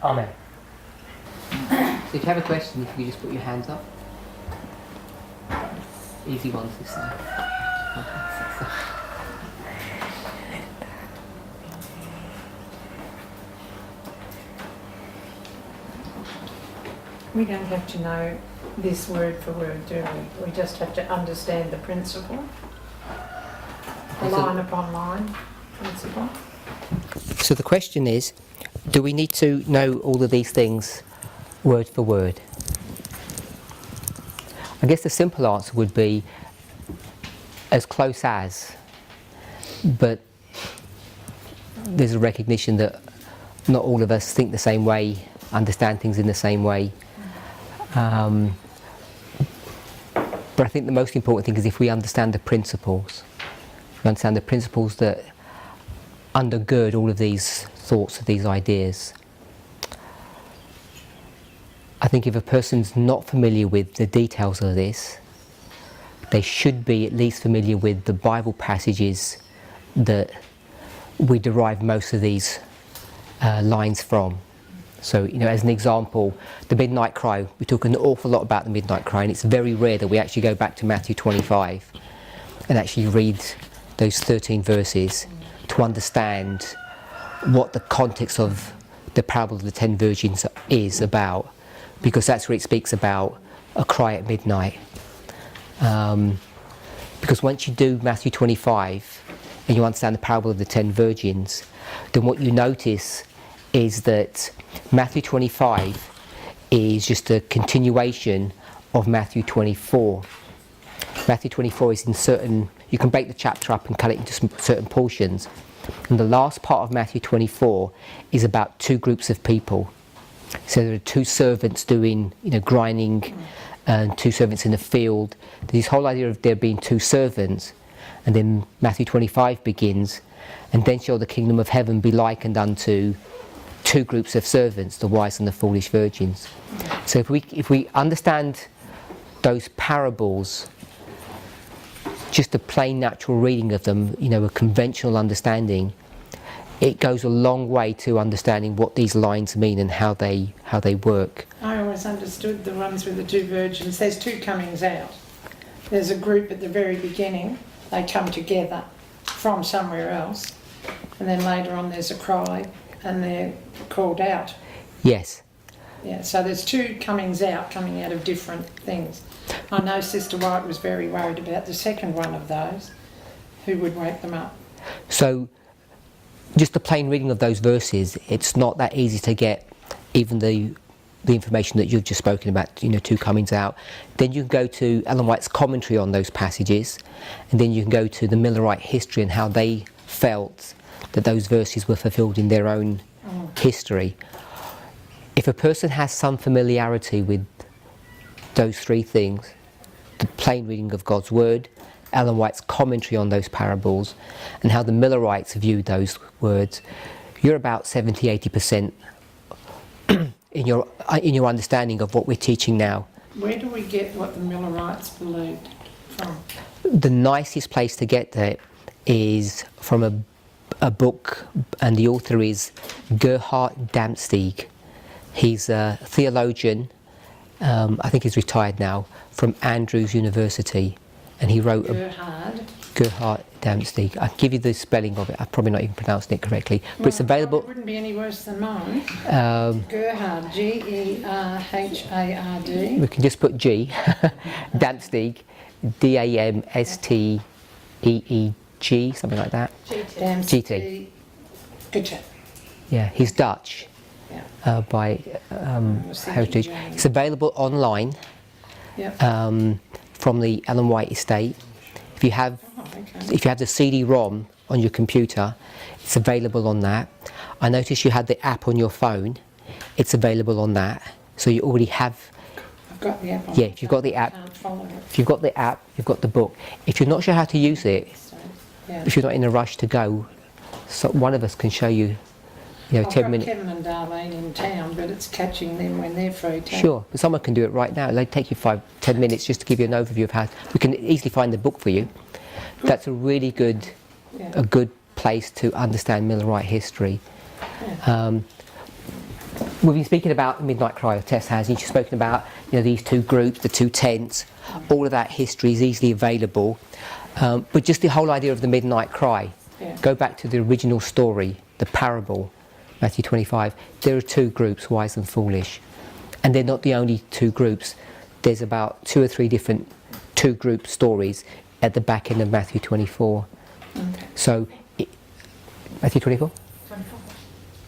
Amen. So if you have a question, if you just put your hands up. Easy ones this time. We don't have to know this word for word, do we? We just have to understand the principle. The line upon line principle. So the question is, do we need to know all of these things word for word? I guess the simple answer would be as close as, but there's a recognition that not all of us think the same way, understand things in the same way. But I think the most important thing is if we understand the principles. We understand the principles that undergird all of these thoughts, these ideas. I think if a person's not familiar with the details of this, they should be at least familiar with the Bible passages that we derive most of these lines from. So, as an example, the midnight cry, we talk an awful lot about the midnight cry, and it's very rare that we actually go back to Matthew 25 and actually read those 13 verses to understand what the context of the parable of the 10 virgins is about, because that's where it speaks about a cry at midnight. Because once you do Matthew 25 and you understand the parable of the 10 virgins, then what you notice is that Matthew 25 is just a continuation of Matthew 24. Matthew 24 is in certain, you can break the chapter up and cut it into certain portions. And the last part of Matthew 24 is about two groups of people. So there are two servants doing, grinding, and two servants in the field. There's this whole idea of there being two servants. And then Matthew 25 begins, and then shall the kingdom of heaven be likened unto two groups of servants, the wise and the foolish virgins. So if we understand those parables, just a plain natural reading of them, a conventional understanding, it goes a long way to understanding what these lines mean and how they work. I always understood the ones with the two virgins. There's two comings out. There's a group at the very beginning. They come together from somewhere else, and then later on there's a cry and they're called out. Yes. Yeah, so there's two comings out, coming out of different things. I know Sister White was very worried about the second one of those. Who would wake them up? So just the plain reading of those verses, it's not that easy to get even the information that you've just spoken about, two comings out. Then you can go to Ellen White's commentary on those passages, and then you can go to the Millerite history and how they felt that those verses were fulfilled in their own history. If a person has some familiarity with those three things, the plain reading of God's Word, Ellen White's commentary on those parables, and how the Millerites viewed those words, you're about 70-80% in your understanding of what we're teaching now. Where do we get what the Millerites believed from? The nicest place to get that is from a book, and the author is Gerhard Dampstieg. He's a theologian, I think he's retired now, from Andrews University, and he wrote Gerhard Dampstieg. I'll give you the spelling of it. I've probably not even pronounced it correctly, but it's available. It wouldn't be any worse than mine. Gerhard, G-E-R-H-A-R-D. We can just put G. Dampstieg, D-A-M-S-T-E-E-G, something like that. GT. Good chat. Yeah, he's Dutch. Yeah. By Heritage. It's available online. Yep. From the Ellen White estate. If you have the CD-ROM on your computer, it's available on that. I noticed you had the app on your phone. It's available on that. So you already have. I've got the app on. Yeah, if you've got the app. I can't follow it. If you've got the app, you've got the book. If you're not sure how to use it, Yeah. if you're not in a rush to go, so one of us can show you. 10 minutes. I've got Kevin and Darlene in town, but it's catching them when they're free too. Sure, but someone can do it right now. It'll take you 5-10 minutes just to give you an overview of how. We can easily find the book for you. That's a really good, a good place to understand Millerite history. Yeah. we've been speaking about the Midnight Cry, Tess has, and she's spoken about, you know, these two groups, the two tents, all of that history is easily available. But just the whole idea of the Midnight Cry, go back to the original story, the parable, Matthew 25. There are two groups, wise and foolish. And they're not the only two groups. There's about 2 or 3 different two-group stories at the back end of Matthew 24. Okay. So, Matthew 24? 24.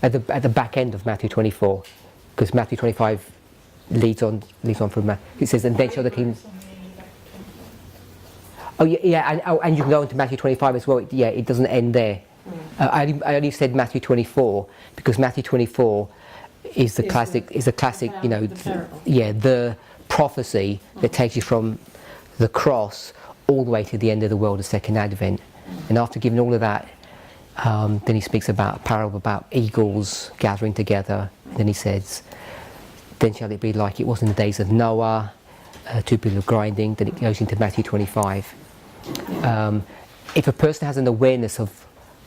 At the back end of Matthew 24, because Matthew 25 leads on from Matthew. It says, and then shall the kingdom. Oh yeah, and you can go into Matthew 25 as well. It doesn't end there. I only said Matthew 24 because Matthew 24 is the classic, you know, the prophecy that takes you from the cross all the way to the end of the world, the second advent. And after giving all of that, then he speaks about a parable about eagles gathering together. And then he says, then shall it be like it was in the days of Noah, 2 people of grinding. Then it goes into Matthew 25. If a person has an awareness of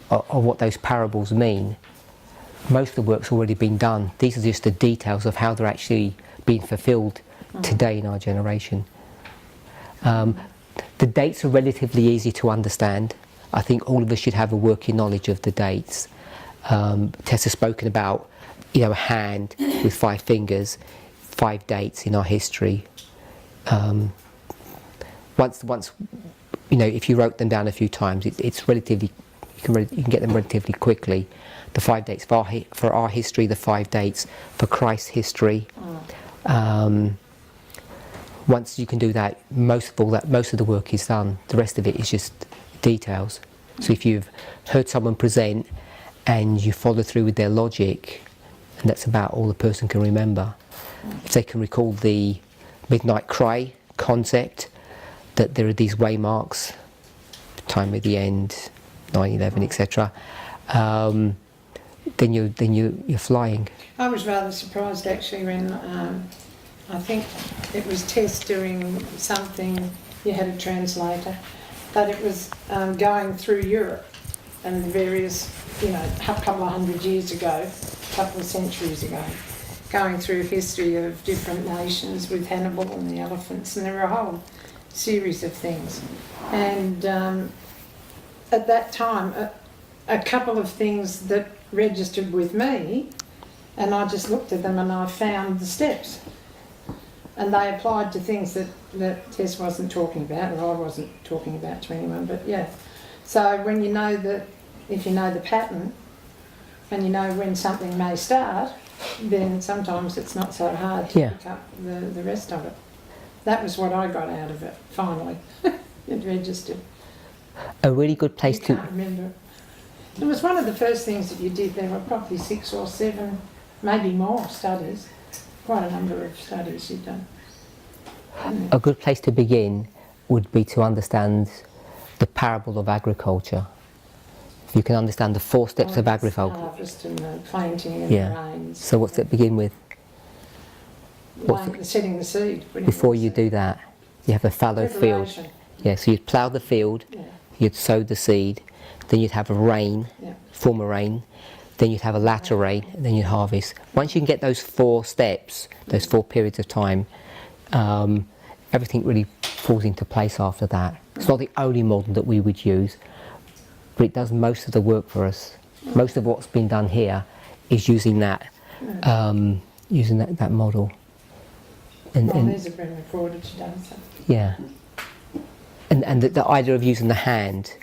what those parables mean, most of the work's already been done. These are just the details of how they're actually being fulfilled today in our generation. The dates are relatively easy to understand. I think all of us should have a working knowledge of the dates. Tess has spoken about, you know, a hand with 5 fingers, 5 dates in our history. Once, you know, if you wrote them down a few times, it's relatively, you can get them relatively quickly. The 5 dates for our history, the 5 dates for Christ's history. Once you can do that, most of the work is done. The rest of it is just details. So if you've heard someone present and you follow through with their logic, and that's about all the person can remember. If they can recall the Midnight Cry concept, that there are these waymarks, time of the end, 9/11, etc., then you're flying. I was rather surprised actually when I think it was Tess doing something, you had a translator, but it was going through Europe and the various, you know, a couple of hundred years ago, a couple of centuries ago, going through history of different nations with Hannibal and the elephants, and there were a whole series of things. And at that time, a couple of things that registered with me, and I just looked at them and I found the steps. And they applied to things that Tess wasn't talking about, or I wasn't talking about to anyone, but yeah. So when you know that, if you know the pattern, and you know when something may start, then sometimes it's not so hard to pick up the rest of it. That was what I got out of it, finally. It registered. A really good place I can't remember. It was one of the first things that you did. There were probably 6 or 7, maybe more studies. Quite a number of studies you've done. A good place to begin would be to understand the parable of agriculture. If you can understand the 4 steps of agriculture. Harvest and the planting and the rains. So what's it begin with? Setting the seed. Before you do that, you have a fallow field. Yeah, so you'd plough the field, you'd sow the seed, then you'd have a rain, form a rain, then you'd have a latter rain, and then you'd harvest. Once you can get those 4 steps, those 4 periods of time, everything really falls into place after that. It's not the only model that we would use, but it does most of the work for us. Most of what's been done here is using that, that model. And these have been recorded today. So. Yeah. And the idea of using the hand,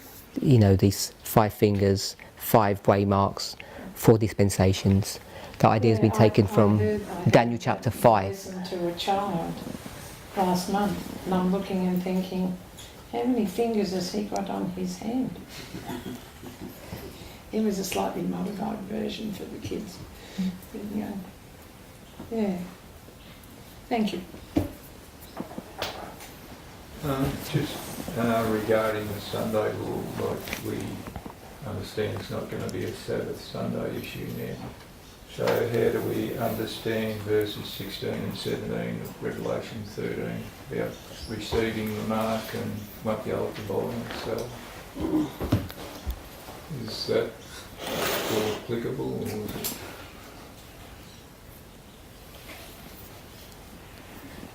you know, these 5 fingers, 5 waymarks, 4 dispensations. The idea has been taken from Daniel chapter 5. I listened to a child last month, and I'm looking and thinking, how many fingers has he got on his hand? It was a slightly modified version for the kids. But, you know, yeah. Thank you. Just regarding the Sunday rule, like we understand it's not going to be a Sabbath Sunday issue now. So how do we understand verses 16 and 17 of Revelation 13 about receiving the mark and won't be able to buy and sell? Is that still applicable, or is it?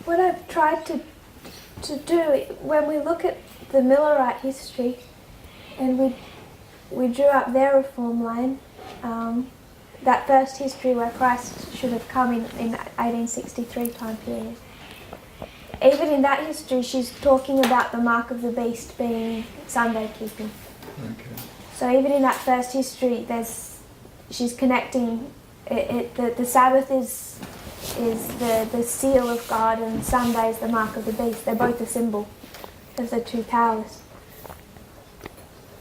what I've tried to do, when we look at the Millerite history, and we drew up their reform line, that first history where Christ should have come in 1863 time period. Even in that history, she's talking about the mark of the beast being Sunday keeping. Okay. So even in that first history, she's connecting the Sabbath is the seal of God, and Sunday is the mark of the beast. They're both a symbol of the two powers.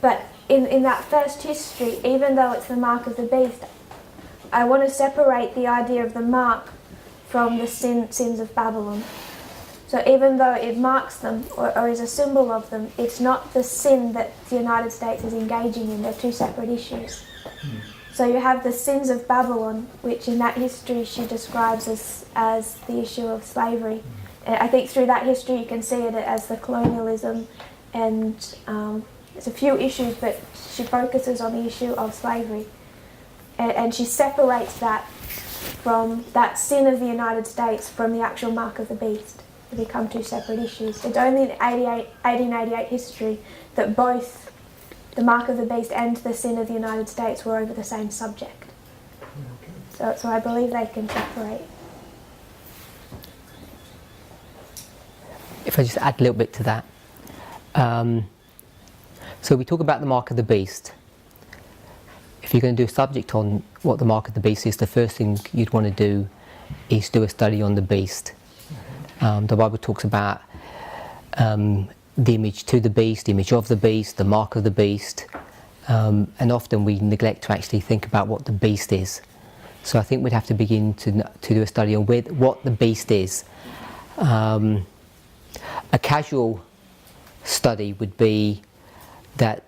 But in that first history, even though it's the mark of the beast, I want to separate the idea of the mark from the sins of Babylon. So even though it marks them or is a symbol of them, it's not the sin that the United States is engaging in. They're two separate issues. So you have the sins of Babylon, which in that history she describes as the issue of slavery. And I think through that history you can see it as the colonialism, and there's a few issues, but she focuses on the issue of slavery. And she separates that from that sin of the United States from the actual mark of the beast. They become two separate issues. It's only in 1888 history that both the mark of the beast and the sin of the United States were over the same subject. So I believe they can separate. If I just add a little bit to that. So we talk about the mark of the beast. If you're going to do a subject on what the mark of the beast is, the first thing you'd want to do is do a study on the beast. The Bible talks about the image to the beast, the image of the beast, the mark of the beast, and often we neglect to actually think about what the beast is. So I think we'd have to begin to do a study on what the beast is. A casual study would be that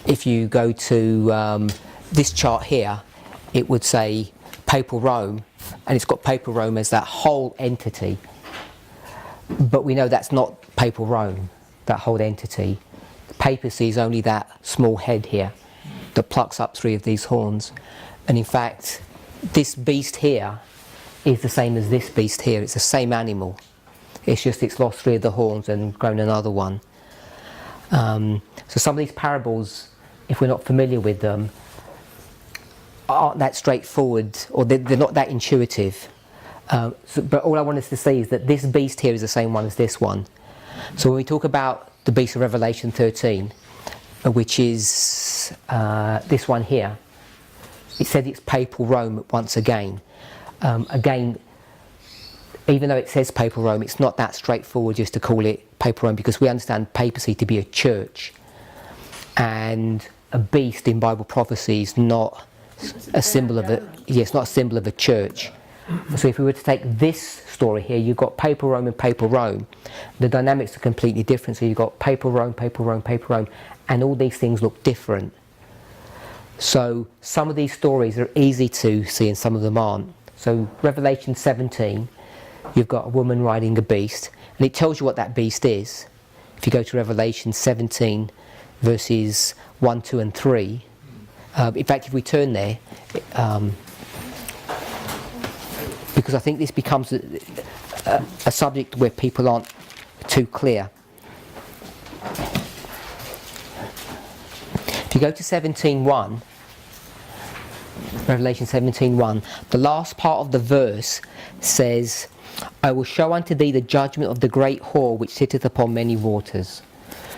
if you go to this chart here, it would say Papal Rome, and it's got Papal Rome as that whole entity. But we know that's not Papal Rome, that whole entity. The papacy is only that small head here that plucks up three of these horns. And in fact, this beast here is the same as this beast here. It's the same animal. It's just it's lost three of the horns and grown another one. So some of these parables, if we're not familiar with them, aren't that straightforward, or they're not that intuitive. But all I want us to say is that this beast here is the same one as this one. So when we talk about the beast of Revelation 13, which is this one here, it said it's Papal Rome once again. Again, even though it says Papal Rome, it's not that straightforward just to call it Papal Rome, because we understand papacy to be a church, and a beast in Bible prophecy is not a symbol of it's not a symbol of a church. So if we were to take this story here, you've got Papal Rome and Papal Rome. The dynamics are completely different. So you've got Papal Rome, Papal Rome, Papal Rome, and all these things look different. So some of these stories are easy to see and some of them aren't. So Revelation 17, you've got a woman riding a beast, and it tells you what that beast is. If you go to Revelation 17, verses 1, 2 and 3, in fact, if we turn there, because I think this becomes a subject where people aren't too clear. If you go to 17:1, Revelation 17:1, the last part of the verse says, "I will show unto thee the judgment of the great whore which sitteth upon many waters."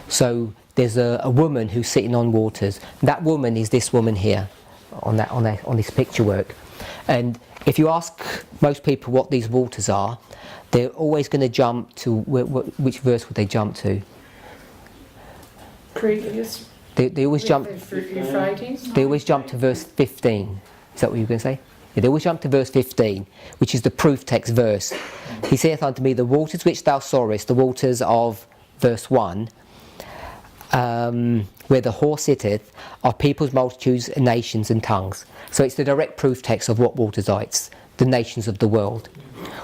So there's a woman who's sitting on waters. That woman is this woman here, on this picture work. And if you ask most people what these waters are, they're always going to jump to which verse would they jump to? Previous. They always jump. Euphrates. They always jump to verse 15. Is that what you were going to say? Yeah, they always jump to verse 15, which is the proof text verse. He saith unto me, the waters which thou sawest, the waters of verse 1, where the whore sitteth, are peoples, multitudes, and nations and tongues. So it's the direct proof text of what waters are. It's the nations of the world.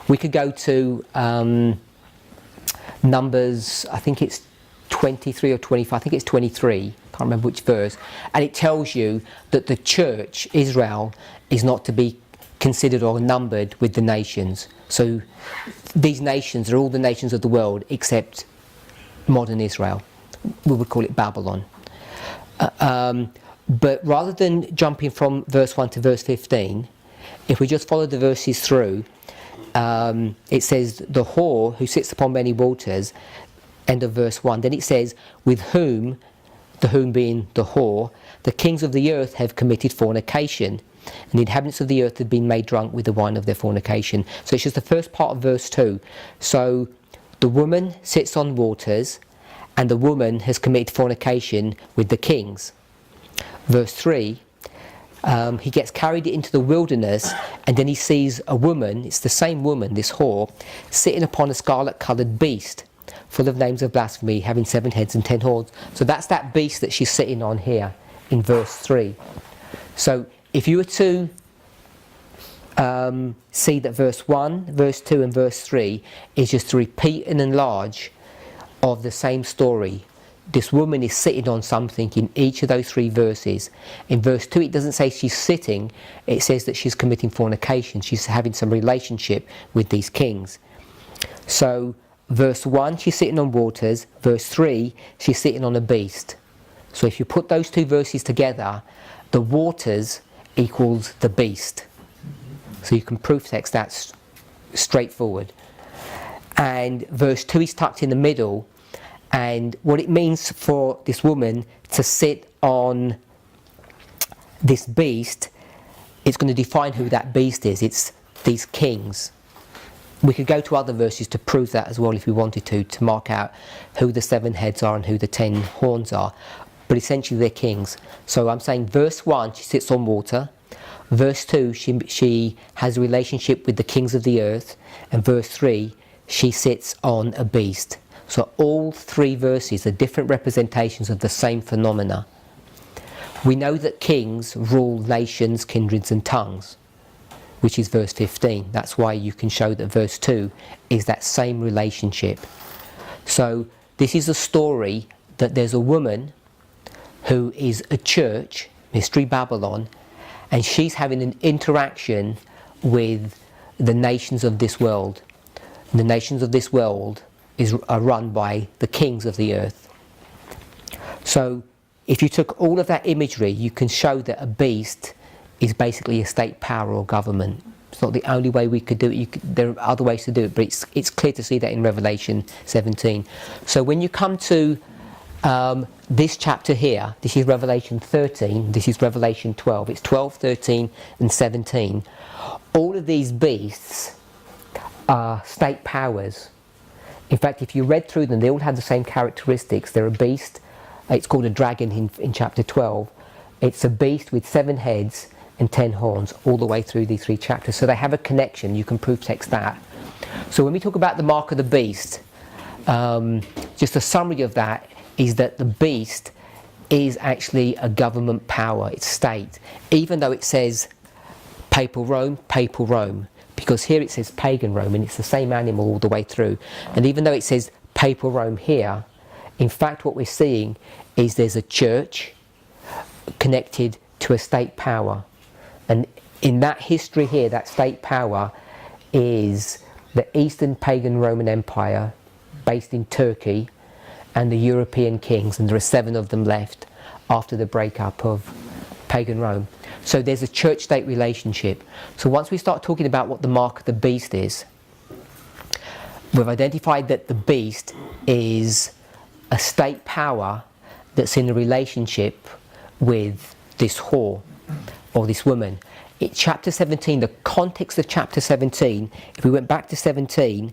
We could go to Numbers, I think it's 23 or 25, I think it's 23, can't remember which verse, and it tells you that the church, Israel, is not to be considered or numbered with the nations. So these nations are all the nations of the world except modern Israel. We would call it Babylon. But rather than jumping from verse 1 to verse 15, if we just follow the verses through, it says, the whore who sits upon many waters, end of verse 1. Then it says, with whom, the whom being the whore, the kings of the earth have committed fornication, and the inhabitants of the earth have been made drunk with the wine of their fornication. So it's just the first part of verse 2. So the woman sits on waters, and the woman has committed fornication with the kings. Verse 3, he gets carried into the wilderness, and then he sees a woman, it's the same woman, this whore, sitting upon a scarlet-coloured beast, full of names of blasphemy, having 7 heads and 10 horns. So that's that beast that she's sitting on here in verse 3. So if you were to see that verse 1, verse 2 and verse 3 is just a repeat and enlarge of the same story. This woman is sitting on something in each of those 3 verses. In verse 2 it doesn't say she's sitting, it says that she's committing fornication. She's having some relationship with these kings. So verse 1 she's sitting on waters, verse 3 she's sitting on a beast. So if you put those 2 verses together, the waters equals the beast. So you can proof text that straightforward. And verse 2 is tucked in the middle, and what it means for this woman to sit on this beast, it's going to define who that beast is. It's these kings. We could go to other verses to prove that as well if we wanted to mark out who the 7 heads are and who the 10 horns are. But essentially they're kings. So I'm saying verse 1 she sits on water, verse 2 she has a relationship with the kings of the earth, and verse 3 she sits on a beast. So all 3 verses are different representations of the same phenomena. We know that kings rule nations, kindreds and tongues, which is verse 15. That's why you can show that verse 2 is that same relationship. So this is a story that there's a woman who is a church, Mystery Babylon, and she's having an interaction with the nations of this world. The nations of this world are run by the kings of the earth. So if you took all of that imagery, you can show that a beast is basically a state power or government. It's not the only way we could do it. There are other ways to do it, but it's clear to see that in Revelation 17. So when you come to this chapter here, this is Revelation 13, this is Revelation 12, it's 12, 13 and 17. All of these beasts are state powers. In fact, if you read through them, they all have the same characteristics. They're a beast, it's called a dragon in chapter 12. It's a beast with 7 heads and 10 horns all the way through these 3 chapters. So they have a connection, you can proof text that. So when we talk about the mark of the beast, just a summary of that is that the beast is actually a government power, it's state. Even though it says papal Rome, because here it says pagan Rome and it's the same animal all the way through. And even though it says papal Rome here, in fact what we're seeing is there's a church connected to a state power. And in that history here, that state power is the Eastern pagan Roman Empire based in Turkey and the European kings, and there are 7 of them left after the breakup of pagan Rome. So there's a church-state relationship. So once we start talking about what the mark of the beast is, we've identified that the beast is a state power that's in a relationship with this whore or this woman. In chapter 17, the context of chapter 17, if we went back to 17,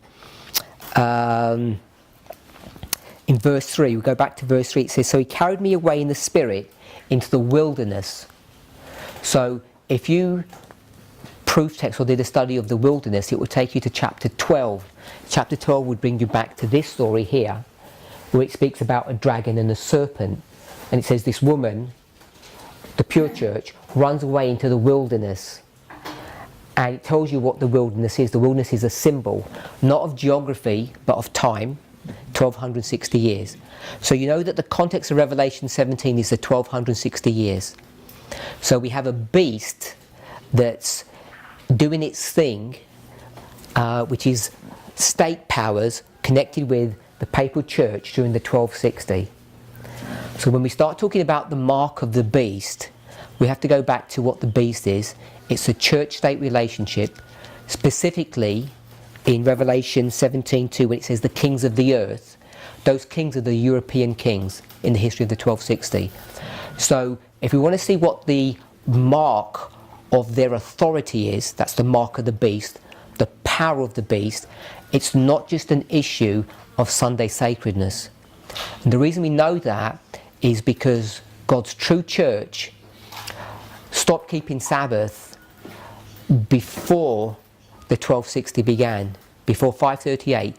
in verse 3, we go back to verse 3, it says, so he carried me away in the spirit into the wilderness. So if you proof text or did a study of the wilderness, it would take you to chapter 12. Chapter 12 would bring you back to this story here, where it speaks about a dragon and a serpent. And it says this woman, the pure church, runs away into the wilderness. And it tells you what the wilderness is. The wilderness is a symbol, not of geography, but of time. 1260 years. So you know that the context of Revelation 17 is the 1260 years. So we have a beast that's doing its thing, which is state powers connected with the papal church during the 1260. So when we start talking about the mark of the beast, we have to go back to what the beast is. It's a church-state relationship, specifically in Revelation 17:2, when it says the kings of the earth. Those kings are the European kings in the history of the 1260. So if we want to see what the mark of their authority is, that's the mark of the beast, the power of the beast, it's not just an issue of Sunday sacredness. And the reason we know that is because God's true church stopped keeping Sabbath before the 1260 began. Before 538,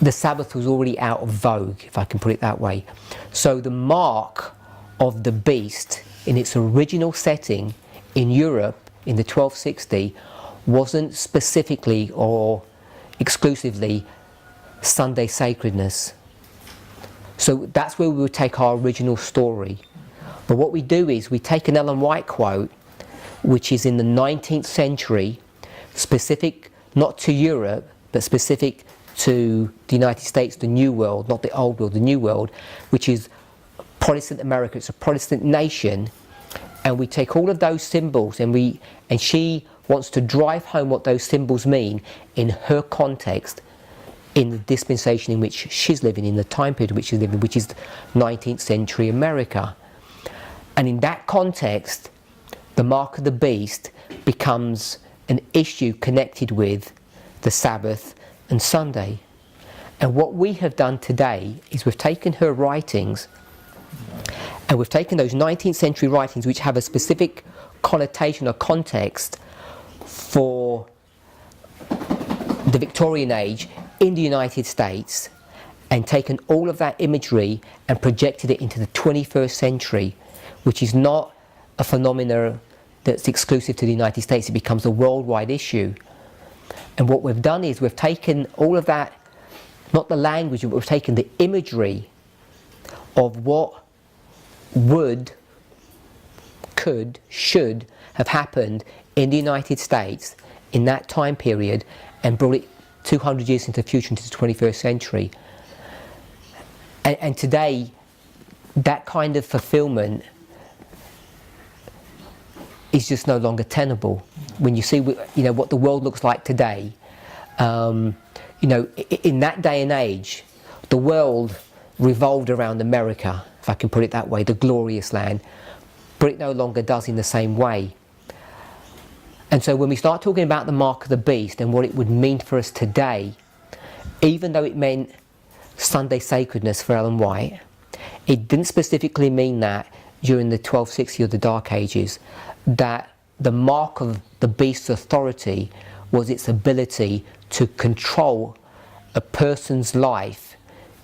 the Sabbath was already out of vogue, if I can put it that way. So the mark of the beast in its original setting in Europe in the 1260 wasn't specifically or exclusively Sunday sacredness. So that's where we would take our original story. But what we do is we take an Ellen White quote, which is in the 19th century, specific not to Europe, but specific to the United States, the New World, not the Old World, the New World, which is Protestant America. It's a Protestant nation, and we take all of those symbols, and she wants to drive home what those symbols mean in her context, in the dispensation in which she's living, in the time period in which she's living, which is 19th century America. And in that context, the mark of the beast becomes an issue connected with the Sabbath and Sunday. And what we have done today is we've taken her writings, and we've taken those 19th century writings which have a specific connotation or context for the Victorian age in the United States, and taken all of that imagery and projected it into the 21st century, which is not a phenomenon that's exclusive to the United States. It becomes a worldwide issue. And what we've done is we've taken all of that, not the language, but we've taken the imagery of what would, could, should have happened in the United States in that time period, and brought it 200 years into the future, into the 21st century. And today, that kind of fulfillment is just no longer tenable. When you see, what the world looks like today, in that day and age, the world revolved around America, if I can put it that way, the glorious land, but it no longer does in the same way. And so when we start talking about the mark of the beast and what it would mean for us today, even though it meant Sunday sacredness for Ellen White, it didn't specifically mean that during the 1260 or the Dark Ages, that the mark of the beast's authority was its ability to control a person's life,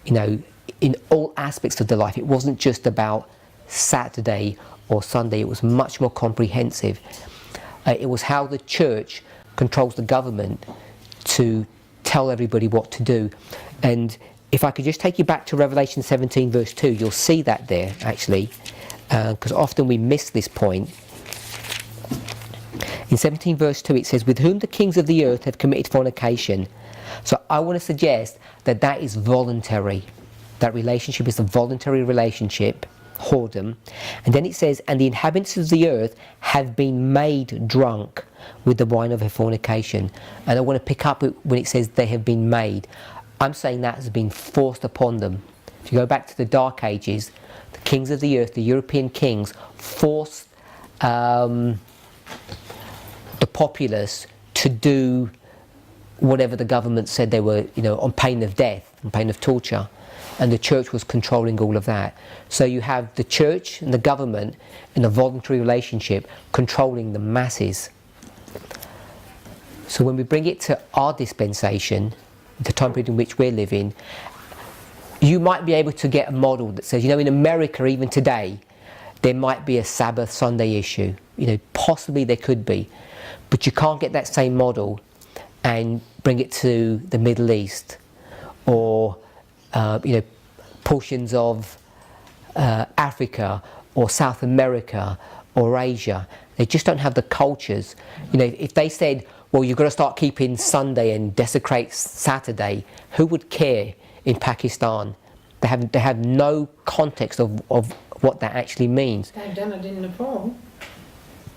in all aspects of their life. It wasn't just about Saturday or Sunday, it was much more comprehensive. It was how the church controls the government to tell everybody what to do. And if I could just take you back to Revelation 17 verse 2, you'll see that there actually, because often we miss this point. In 17 verse 2 it says, with whom the kings of the earth have committed fornication. So I want to suggest that that is voluntary. That relationship is a voluntary relationship, whoredom. And then it says, and the inhabitants of the earth have been made drunk with the wine of her fornication. And I want to pick up when it says they have been made. I'm saying that has been forced upon them. If you go back to the Dark Ages, the kings of the earth, the European kings, forced the populace to do whatever the government said they were, on pain of death, on pain of torture. And the church was controlling all of that. So you have the church and the government in a voluntary relationship controlling the masses. So when we bring it to our dispensation, the time period in which we're living, you might be able to get a model that says, in America even today, there might be a Sabbath Sunday issue. Possibly there could be. But you can't get that same model and bring it to the Middle East or portions of Africa or South America or Asia. They just don't have the cultures. You know, if they said, well, you've got to start keeping Sunday and desecrate Saturday, who would care in Pakistan? They have no context of what that actually means. They've done it in Nepal.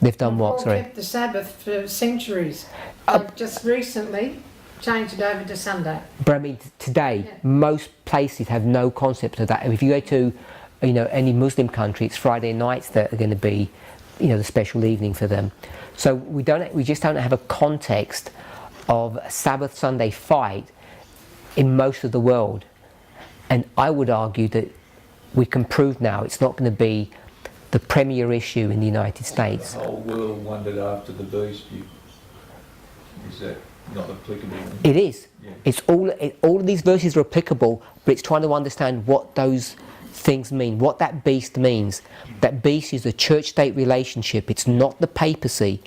They've done Nepal what, sorry? kept the Sabbath for centuries. Uh, They've just recently changed it over to Sunday. But I mean, today, Yeah. most places have no concept of that. And if you go to, you know, any Muslim country, it's Friday nights that are going to be, you know, the special evening for them. So we just don't have a context of a Sabbath Sunday fight in most of the world. And I would argue that we can prove now it's not going to be the premier issue in the United States. The whole world wondered after the beast. Is that not applicable? It is. Yeah. It's all of these verses are applicable, but it's trying to understand what those things mean, what that beast means. That beast is a church-state relationship. It's not the papacy.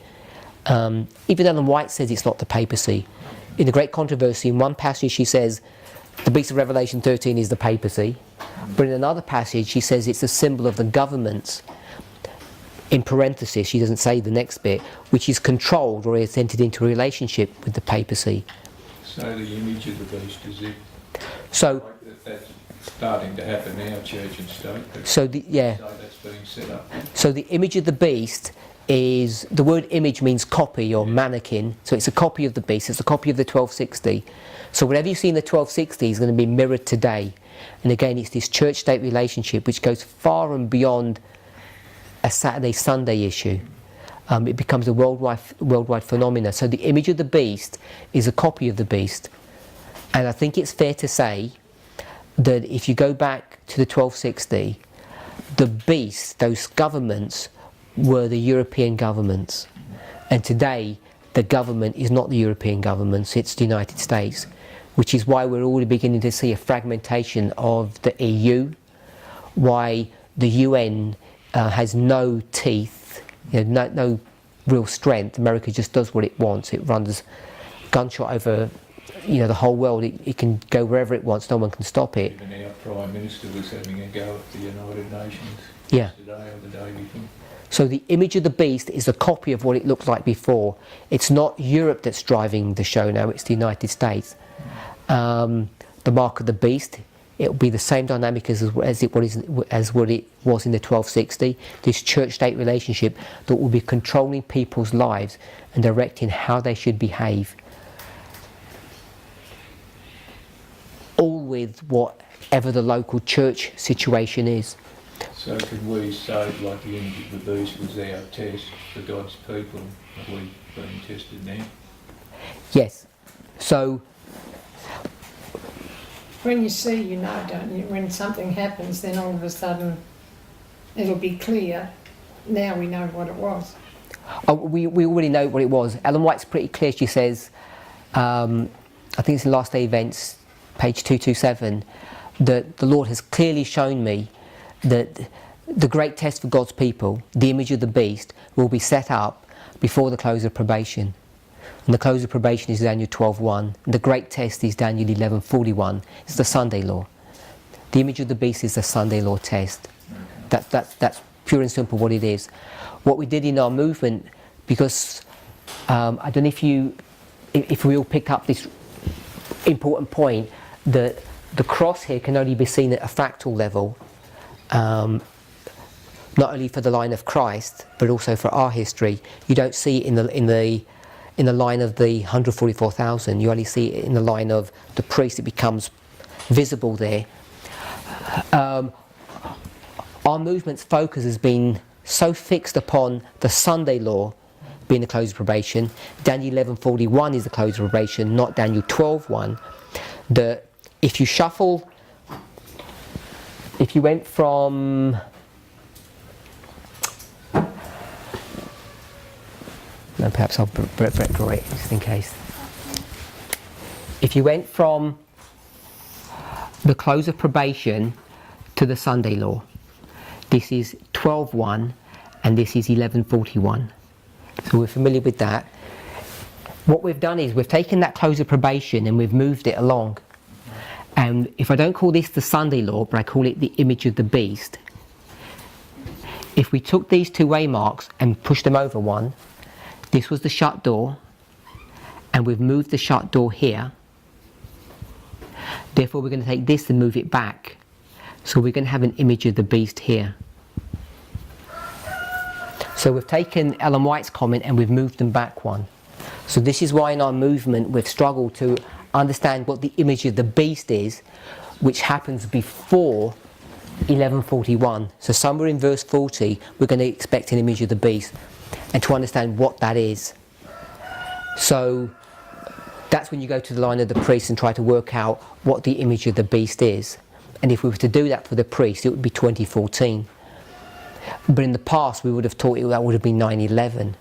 Even Ellen White says it's not the papacy. In the Great Controversy, in one passage she says the beast of Revelation 13 is the papacy, but in another passage she says it's a symbol of the governments. In parenthesis, she doesn't say the next bit, which is controlled or is entered into a relationship with the papacy. So the image of the beast is it? So, Like that's starting to happen now, church and state. so that's being set up. So the image of the beast is, the word image means copy or mannequin, so it's a copy of the beast, it's a copy of the 1260. So whatever you see in the 1260 is going to be mirrored today. And again, it's this church-state relationship which goes far and beyond a Saturday-Sunday issue. It becomes a worldwide phenomena. So the image of the beast is a copy of the beast. And I think it's fair to say that if you go back to the 1260, the beast, those governments, were the European governments. And today, the government is not the European governments, it's the United States. Which is why we're already beginning to see a fragmentation of the EU, why the UN has no teeth, you know, no real strength. America just does what it wants. It runs gunshot over, you know, the whole world. It can go wherever it wants. No one can stop it. Even our Prime Minister was having a go at the United Nations yesterday or the day before. So the image of the beast is a copy of what it looked like before. It's not Europe that's driving the show now, it's the United States. The mark of the beast, it'll be the same dynamic as what it was in the 1260, this church-state relationship that will be controlling people's lives and directing how they should behave. All with whatever the local church situation is. So could we say, like the image of the beast was our test for God's people? Have we been tested now? Yes. So When you see, you know, don't you? When something happens, then all of a sudden it'll be clear. Now we know what it was. we already know what it was. Ellen White's pretty clear. She says, I think it's in Last Day Events, page 227, that the Lord has clearly shown me that the great test for God's people, the image of the beast, will be set up before the close of probation. And the close of probation is Daniel 12:1. The great test is Daniel 11:41. It's the Sunday law. The image of the beast is the Sunday law test. That's pure and simple what it is. What we did in our movement, because I don't know if we all pick up this important point, that the cross here can only be seen at a fractal level, not only for the line of Christ, but also for our history. You don't see it in the line of the 144,000. You only see it in the line of the priest. It becomes visible there. Our movement's focus has been so fixed upon the Sunday law being the close of probation. Daniel 11:41 is the close of probation, not Daniel 12:1. That if you shuffle, if you went from no, perhaps I'll draw it just in case. If you went from the close of probation to the Sunday law, this is 12:1 and this is 11:41. So we're familiar with that. What we've done is we've taken that close of probation and we've moved it along. And if I don't call this the Sunday law, but I call it the image of the beast, if we took these two waymarks and pushed them over one, this was the shut door, and we've moved the shut door here. Therefore, we're going to take this and move it back. So we're going to have an image of the beast here. So we've taken Ellen White's comment and we've moved them back one. So this is why in our movement we've struggled to understand what the image of the beast is, which happens before 1141. So somewhere in verse 40 we're going to expect an image of the beast, and to understand what that is. So that's when you go to the line of the priest and try to work out what the image of the beast is. And if we were to do that for the priest, it would be 2014. But in the past we would have taught that would have been 9/11.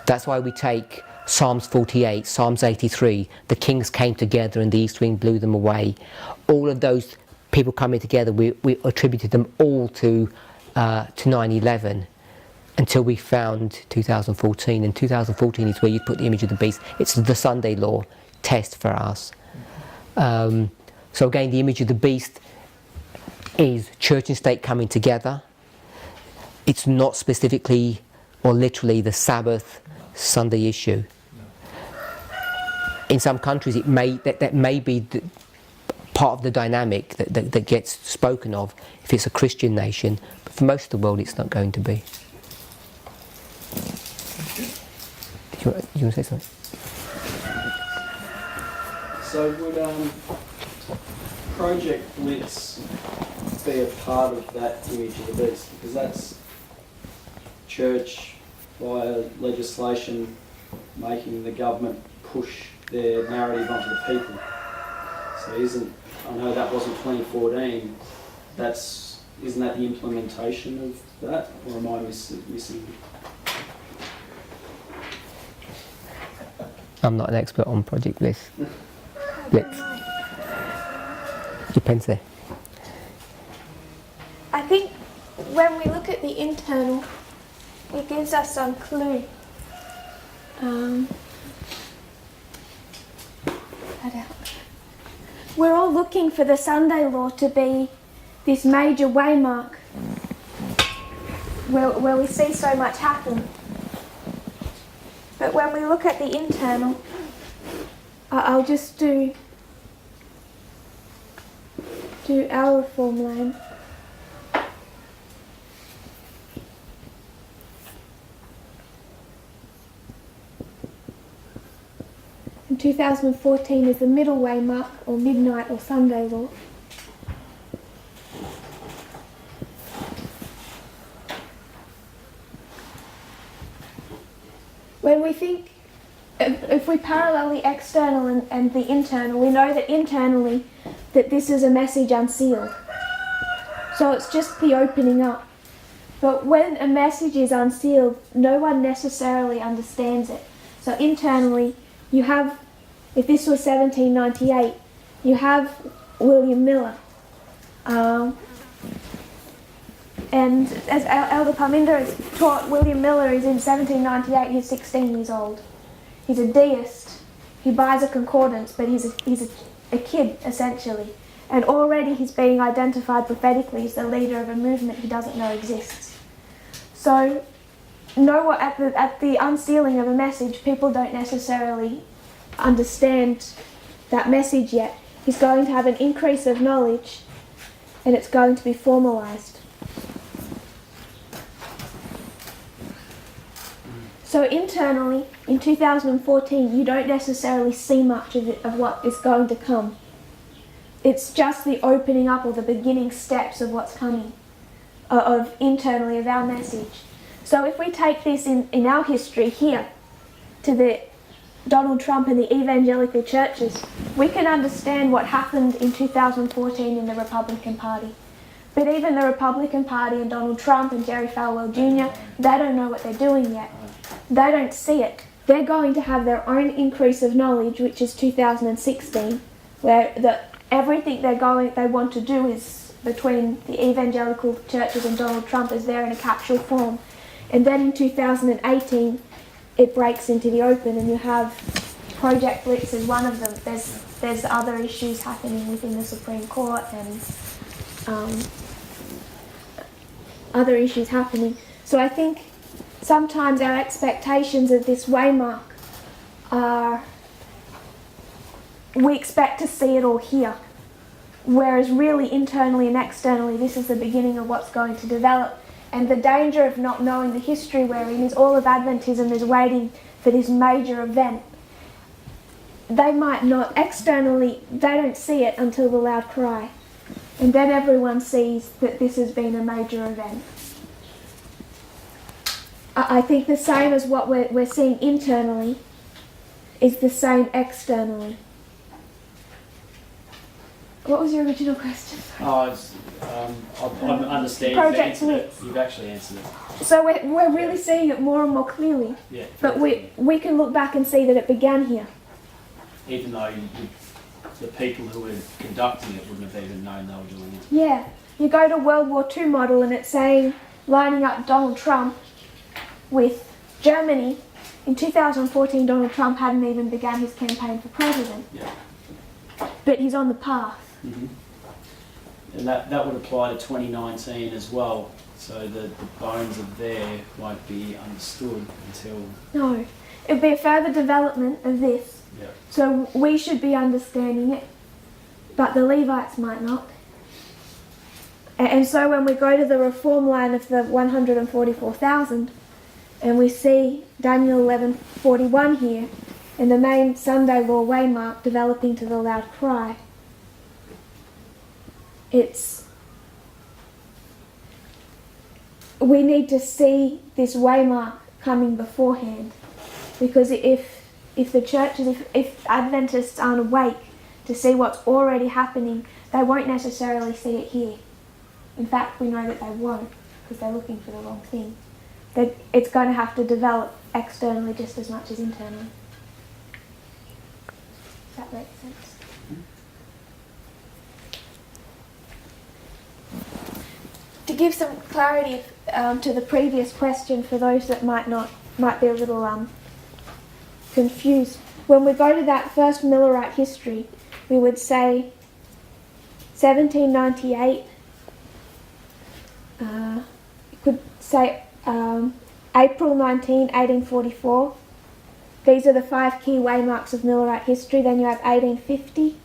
That's why we take Psalms 48, Psalms 83, the kings came together and the east wind blew them away. All of those people coming together, we attributed them all to 9/11 until we found 2014. And 2014 is where you put the image of the beast. It's the Sunday law test for us. So again, the image of the beast is church and state coming together. It's not specifically or literally the Sabbath Sunday issue. In some countries it may that may be part of the dynamic that gets spoken of if it's a Christian nation, but for most of the world it's not going to be. You want to say something? So would Project Blitz be a part of that image of the beast? Because that's church via legislation making the government push their narrative onto the people. So I know that wasn't 2014, isn't that the implementation of that, or am I missing? I'm not an expert on Project Blitz. Depends there. I think when we look at the internal, it gives us some clue. We're all looking for the Sunday law to be this major waymark where we see so much happen. But when we look at the internal, I'll just do our reform line. In 2014 is the middle waymark, or midnight, or Sunday law. When we think, if we parallel the external and the internal, we know that internally that this is a message unsealed. So it's just the opening up. But when a message is unsealed, no one necessarily understands it. So internally, you have, if this was 1798, you have William Miller. And as Elder Parminder has taught, William Miller is in 1798, he's 16 years old. He's a deist. He buys a concordance, but he's a kid, essentially. And already he's being identified prophetically as the leader of a movement he doesn't know exists. So, at the unsealing of a message, people don't necessarily understand that message yet. He's going to have an increase of knowledge, and it's going to be formalised. So internally, in 2014, you don't necessarily see much of what is going to come. It's just the opening up or the beginning steps of what's coming, of internally of our message. So if we take this in our history here to the Donald Trump and the evangelical churches, we can understand what happened in 2014 in the Republican Party. But even the Republican Party and Donald Trump and Jerry Falwell Jr., they don't know what they're doing yet. They don't see it. They're going to have their own increase of knowledge, which is 2016, where everything they want to do is between the evangelical churches and Donald Trump is there in a capsule form. And then in 2018, it breaks into the open, and you have Project Blitz as one of them. There's other issues happening within the Supreme Court, and other issues happening. So I think sometimes our expectations of this waymark are, we expect to see it all here, whereas really internally and externally this is the beginning of what's going to develop. And the danger of not knowing the history we're in is all of Adventism is waiting for this major event. They might not, externally, they don't see it until the loud cry. And then everyone sees that this has been a major event. I think the same as what we're seeing internally is the same externally. What was your original question? I'm understanding. Project You've answered it. Mix. You've actually answered it. So we're really seeing it more and more clearly. Yeah. But we can look back and see that it began here. Even though the people who were conducting it wouldn't have even known they were doing it. Yeah. You go to World War II model and it's saying, lining up Donald Trump with Germany. In 2014, Donald Trump hadn't even begun his campaign for president. Yeah. But he's on the path. Mm-hmm. And that would apply to 2019 as well. So the bones of there won't be understood until... No. It'll be a further development of this. Yeah. So we should be understanding it, but the Levites might not. And so when we go to the reform line of the 144,000, and we see Daniel 11:41 here, and the main Sunday law waymark developing to the loud cry, we need to see this waymark coming beforehand, because if the churches, if Adventists aren't awake to see what's already happening, they won't necessarily see it here. In fact, we know that they won't, because they're looking for the wrong thing. It's going to have to develop externally just as much as internally. Does that make sense? To give some clarity to the previous question for those that might be a little confused, when we go to that first Millerite history, we would say 1798. You could say April 19, 1844. These are the 5 key waymarks of Millerite history. Then you have 1850,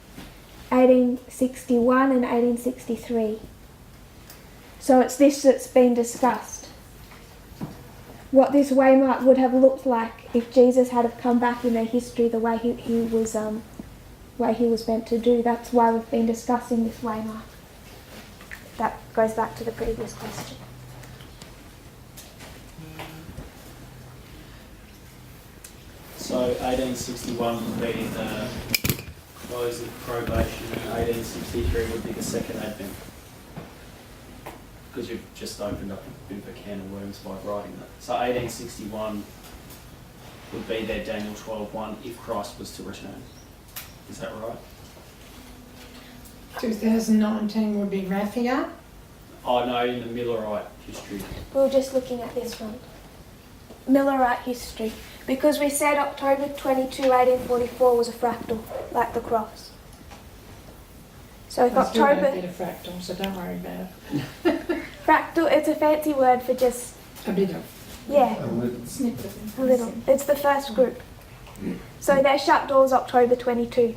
1861 and 1863. So it's this that's been discussed. What this waymark would have looked like if Jesus had have come back in their history the way he was meant to do. That's why we've been discussing this waymark. That goes back to the previous question. So 1861 would be the close of probation, and 1863 would be the second Advent. Because you've just opened up a bit of a can of worms by writing that. So 1861 would be their Daniel 12:1 if Christ was to return. Is that right? 2019 would be Raphael. Oh no, in the Millerite history. We were just looking at this one. Millerite history. Because we said October 22, 1844 was a fractal, like the cross. So if I still don't October... get a fractal, so don't worry about it. Fractal, it's a fancy word for just... A bit of Yeah, snippet. a little. It's the first group. So their shut doors October 22.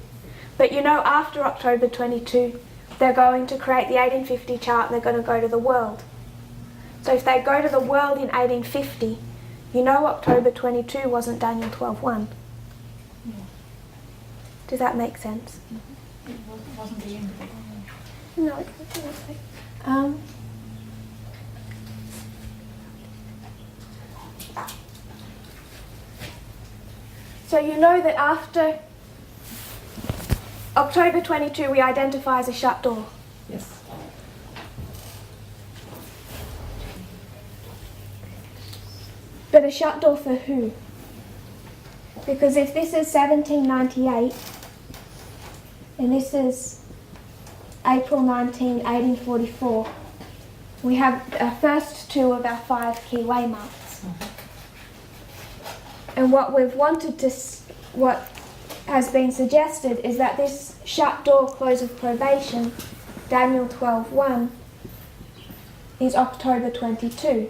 But you know, after October 22, they're going to create the 1850 chart, they're going to go to the world. So if they go to the world in 1850, you know October 22 wasn't Daniel 12:1. Yeah. Does that make sense? It wasn't the end of it. No, it's okay. So you know that after October 22 we identify as a shut door. Yes. But a shut door for who? Because if this is 1798 and this is April 19, 1844, we have our first 2 of our 5 key waymarks. And what we've wanted to, what has been suggested is that this shut door, close of probation, Daniel 12:1, is October 22.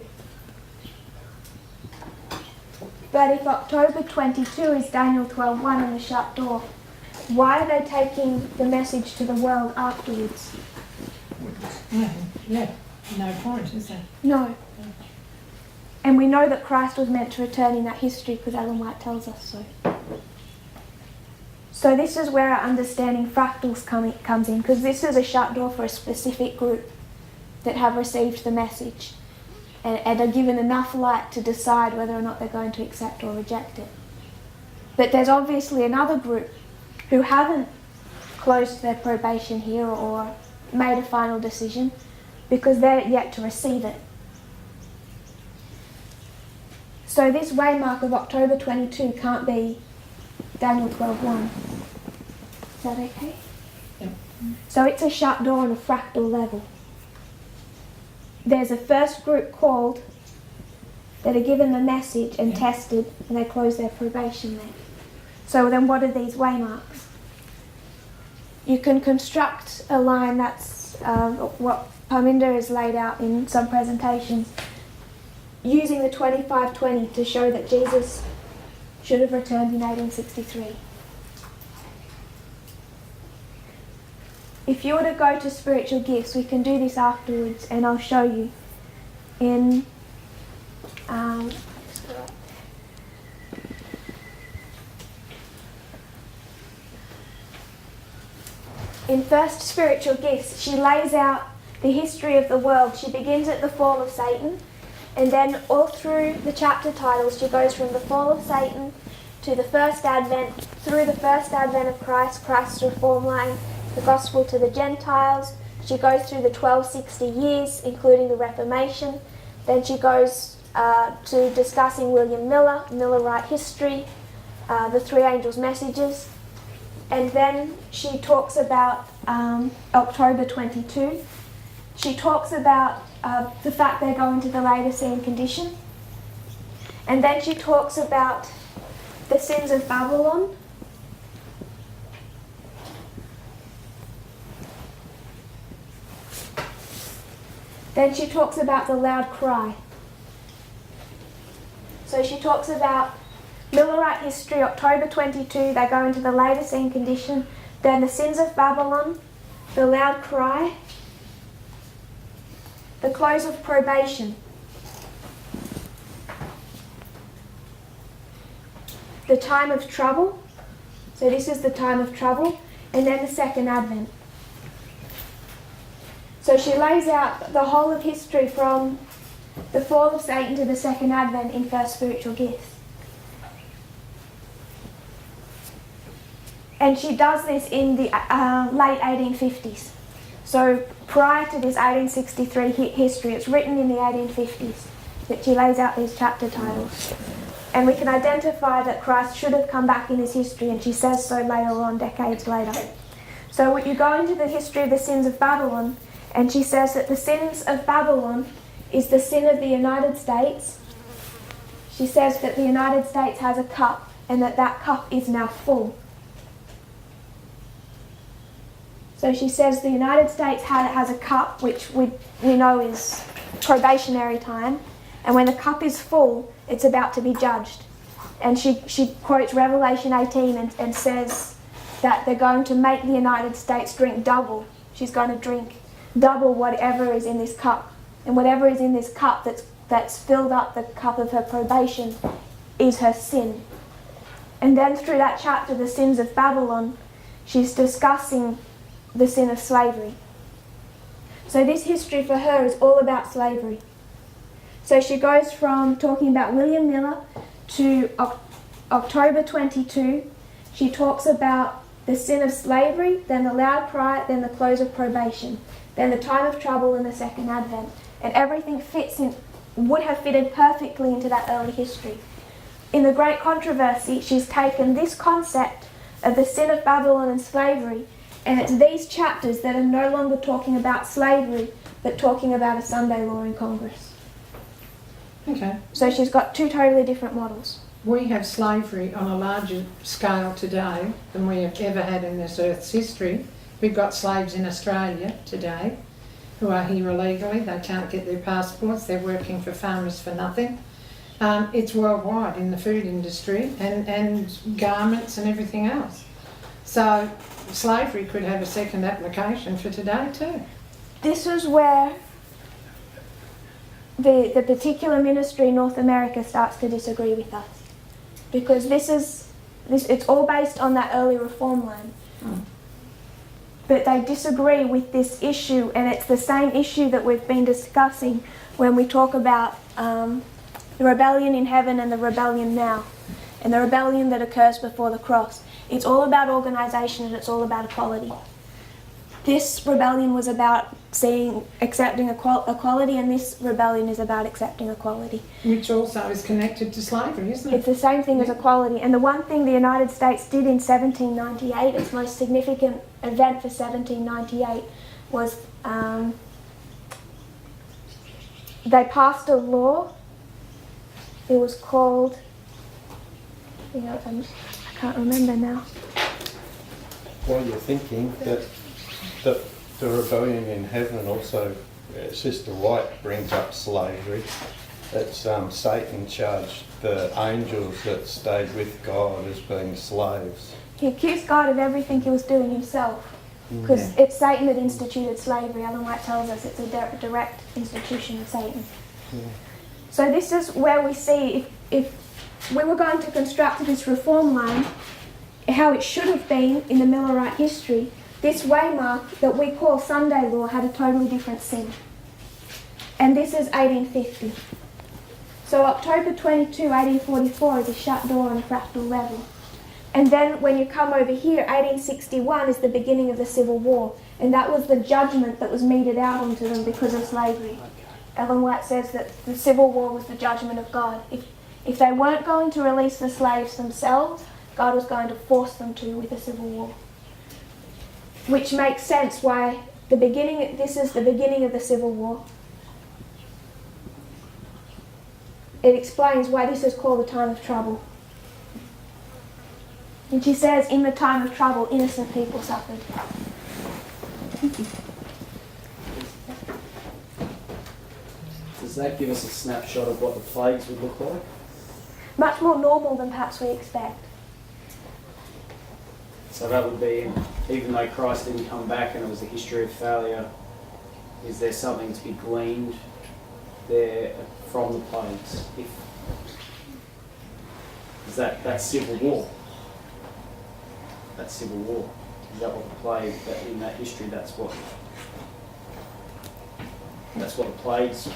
But if October 22 is Daniel 12:1 and the shut door, why are they taking the message to the world afterwards? Yeah, no point, is there? No. And we know that Christ was meant to return in that history because Ellen White tells us so. So this is where our understanding fractals comes in, because this is a shut door for a specific group that have received the message and are given enough light to decide whether or not they're going to accept or reject it. But there's obviously another group who haven't closed their probation here or made a final decision because they're yet to receive it. So this waymark of October 22 can't be Daniel 12:1. Is that okay? Yep. So it's a shut door on a fractal level. There's a first group called that are given the message and tested, and they close their probation there. So then what are these waymarks? You can construct a line that's what Parminder has laid out in some presentations, using the 2520 to show that Jesus should have returned in 1863. If you were to go to spiritual gifts, we can do this afterwards and I'll show you in in First Spiritual Gifts, she lays out the history of the world. She begins at the fall of Satan, and then all through the chapter titles she goes from the fall of Satan to the first advent, through the first advent of Christ, Christ's reform line, the gospel to the Gentiles. She goes through the 1260 years, including the Reformation. Then she goes to discussing William Miller, Millerite history, the three angels' messages. And then she talks about October 22. She talks about the fact they're going to the Laodicean condition. And then she talks about the sins of Babylon. Then she talks about the loud cry. So she talks about Millerite history, October 22, they go into the Laodicean condition, then the sins of Babylon, the loud cry, the close of probation, the time of trouble, so this is the time of trouble, and then the second advent. So she lays out the whole of history from the fall of Satan to the second advent in First Spiritual Gifts. And she does this in the late 1850s. So prior to this 1863 history, it's written in the 1850s that she lays out these chapter titles. And we can identify that Christ should have come back in his history, and she says so later on, decades later. So you go into the history of the sins of Babylon, and she says that the sins of Babylon is the sin of the United States. She says that the United States has a cup, and that that cup is now full. So she says the United States has a cup, which we know is probationary time, and when the cup is full, it's about to be judged. And she quotes Revelation 18 and says that they're going to make the United States drink double. She's going to drink double whatever is in this cup. And whatever is in this cup that's filled up the cup of her probation is her sin. And then through that chapter, the sins of Babylon, she's discussing the sin of slavery. So this history for her is all about slavery. So she goes from talking about William Miller to October 22. She talks about the sin of slavery, then the loud cry, then the close of probation, then the time of trouble and the second advent. And everything fits in, would have fitted perfectly into that early history. In the Great Controversy, she's taken this concept of the sin of Babylon and slavery, and it's these chapters that are no longer talking about slavery, but talking about a Sunday law in Congress. Okay. So she's got two totally different models. We have slavery on a larger scale today than we have ever had in this earth's history. We've got slaves in Australia today. who are here illegally. They can't get their passports. They're working for farmers for nothing. It's worldwide in the food industry and garments and everything else. So slavery could have a second application for today too. This is where the particular ministry in North America starts to disagree with us, because it's all based on that early reform line. But they disagree with this issue, and it's the same issue that we've been discussing when we talk about the rebellion in heaven and the rebellion now, and the rebellion that occurs before the cross. It's all about organisation and it's all about equality. This rebellion was about accepting equality, and this rebellion is about accepting equality. Which also is connected to slavery, isn't it? It's the same thing as equality. And the one thing the United States did in 1798, its most significant event for 1798, was they passed a law. It was called, I can't remember now. While you're thinking, that the rebellion in heaven also, Sister White brings up slavery. It's Satan charged the angels that stayed with God as being slaves. He accused God of everything he was doing himself, because it's Satan that instituted slavery. Ellen White tells us it's a direct institution of Satan. Yeah. So this is where we see, if we were going to construct this reform line, how it should have been in the Millerite history, this waymark that we call Sunday law had a totally different sin. And this is 1850. So October 22, 1844 is a shut door on a fractal level. And then when you come over here, 1861 is the beginning of the Civil War. And that was the judgment that was meted out onto them because of slavery. Ellen White says that the Civil War was the judgment of God. If they weren't going to release the slaves themselves, God was going to force them to with the Civil War. Which makes sense why this is the beginning of the Civil War. It explains why this is called the time of trouble. And she says, in the time of trouble, innocent people suffered. Does that give us a snapshot of what the plagues would look like? Much more normal than perhaps we expect. So that would be, even though Christ didn't come back and it was a history of failure, is there something to be gleaned there from the plagues? Is that civil war? That civil war. Is that what the plague, that in that history, that's what the plagues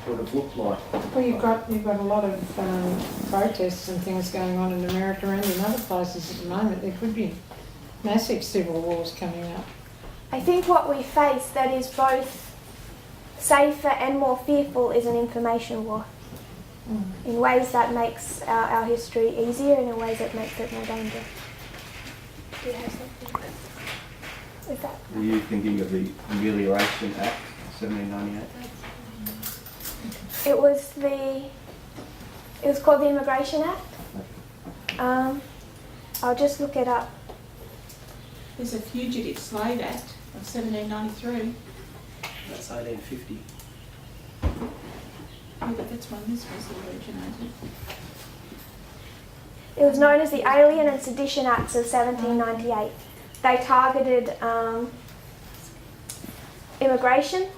would have looked like? Well, you've got a lot of protests and things going on in America and in other places at the moment. There could be massive civil wars coming up. I think what we face that is both safer and more fearful is an information war. In ways that makes our history easier and in ways that makes it more dangerous. Do you have something? Is that? Were you thinking of the Amelioration Act, 1798? It was called the Immigration Act. I'll just look it up. There's a Fugitive Slave Act of 1793. That's 1850. Yeah, but that's when this was originated. It was known as the Alien and Sedition Acts of 1798. They targeted immigration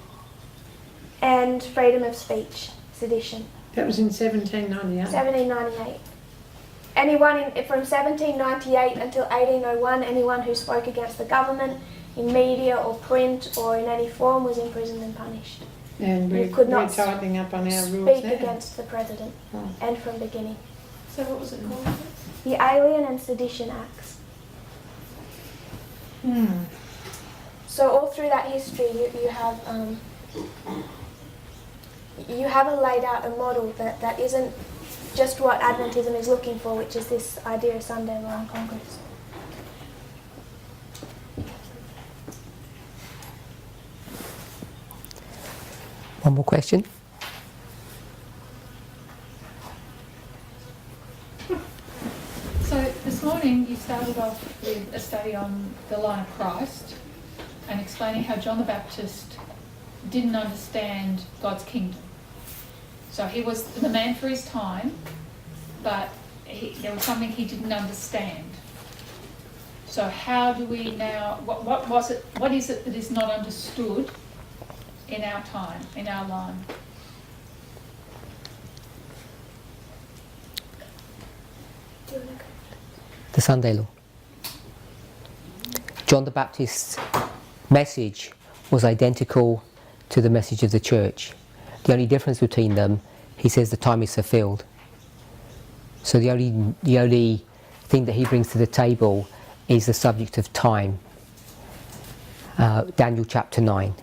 and freedom of speech, sedition. That was in 1798. 1798. Anyone from 1798 until 1801, anyone who spoke against the government in media or print or in any form was imprisoned and punished. And You could not we're tightening up on our rules Speak now. against the president, and from beginning. So what was it called? The Alien and Sedition Acts. So all through that history, you have laid out a model that isn't just what Adventism is looking for, which is this idea of Sunday law and Congress. One more question. So this morning you started off with a study on the line of Christ and explaining how John the Baptist didn't understand God's kingdom. So he was the man for his time, but there was something he didn't understand. So how do we now, what is it that is not understood in our time, in our line? The Sunday law. John the Baptist's message was identical to the message of the church. The only difference between them, he says the time is fulfilled. So the only thing that he brings to the table is the subject of time. Daniel chapter 9.